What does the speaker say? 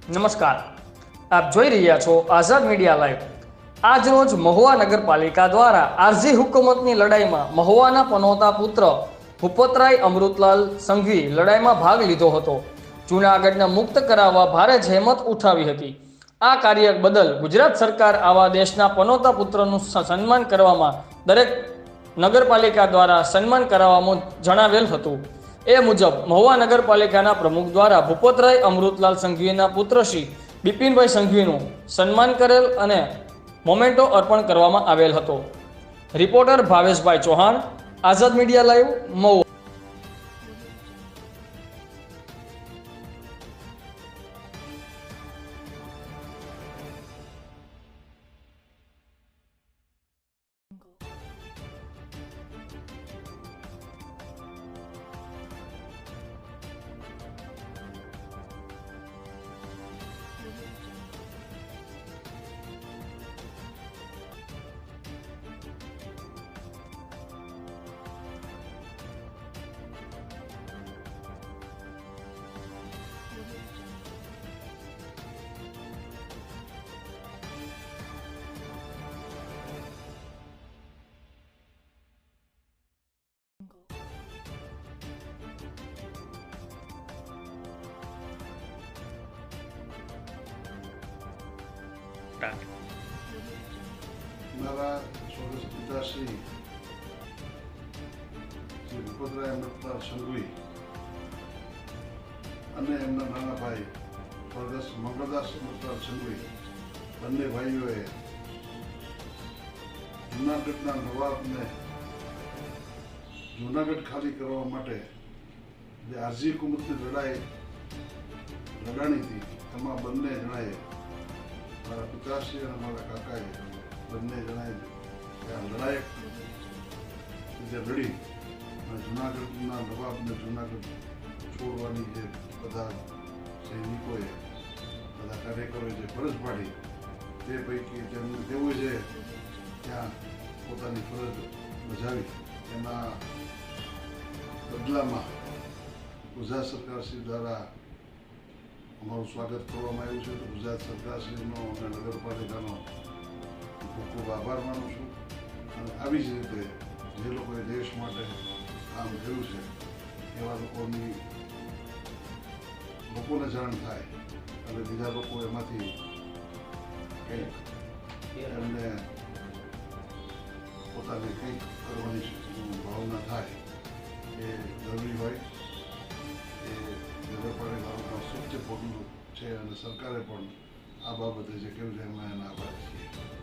નમસ્કાર, આપ જોઈ રહ્યા છો આઝાદ મીડિયા લાઈવ। આજ રોજ મહુવા નગરપાલિકા દ્વારા આરજી હુકુમતની લડાઈમાં મહુવાના પનોતા પુત્ર ભૂપતરાય અમૃતલાલ સંઘવી લડાઈમાં ભાગ લીધો હતો। જૂનાગઢને મુક્ત કરાવવા ભારે જહેમત ઉઠાવી હતી। આ કાર્ય બદલ ગુજરાત સરકાર આવા દેશના પનોતા પુત્રનું સન્માન કરવામાં દરેક નગરપાલિકા દ્વારા સન્માન કરાવવામાં જણાવેલ હતું। એ મુજબ મહુવા નગરપાલિકાના પ્રમુખ દ્વારા ભૂપતરાય અમૃતલાલ સંઘવીના પુત્ર શ્રી બિપિનભાઈ સંઘવીનું સન્માન કરેલ અને મોમેન્ટો અર્પણ કરવામાં આવેલ હતો। રિપોર્ટર ભાવેશભાઈ ચૌહાણ, આઝાદ મીડિયા લાઈવ, મહુવા। મારા સ્વર્ગસ્થ પિતાશ્રી શ્રી ભૂપતરાય અમૃતલાલ સંઘવી અને એમના નાના ભાઈ સ્વર્ગસ્થ મંગળદાસ અમૃતલાલ સંઘવી બંને ભાઈઓએ જૂનાગઢના નવાબને જૂનાગઢ ખાલી કરવા માટે જે આરજી હુકુમતની લડાઈ લડાણી હતી એમાં બંને જણાએ મારા પિતાશ્રી અને મારા કાકાએ બંને જણાએ કે આ લડાયક જે લડી અને જૂનાગઢના નવાબને જૂનાગઢ છોડવાની જે બધા સૈનિકોએ બધા કાર્યકરોએ જે ફરજ પાડી તે પૈકી તેઓએ જે ત્યાં પોતાની ફરજ બજાવી એના બદલામાં ગુજરાત સરકારશ્રી દ્વારા અમારું સ્વાગત કરવામાં આવ્યું છે। તો ગુજરાત સરકારશ્રીનો અને નગરપાલિકાનો ખૂબ ખૂબ આભાર માનું છું અને આવી જ રીતે જે લોકોએ દેશ માટે કામ કર્યું છે એવા લોકોને જાણ થાય અને બીજા લોકો એમાંથી કંઈક એમને પોતાને કંઈક કરવાની ભાવના થાય એ જરૂરી હોય। એ નગરપાલિકાનો સૂચ્ય પગલું છે અને સરકારે પણ આ બાબતે જે કેવું છે એમાં એના આભારી છીએ।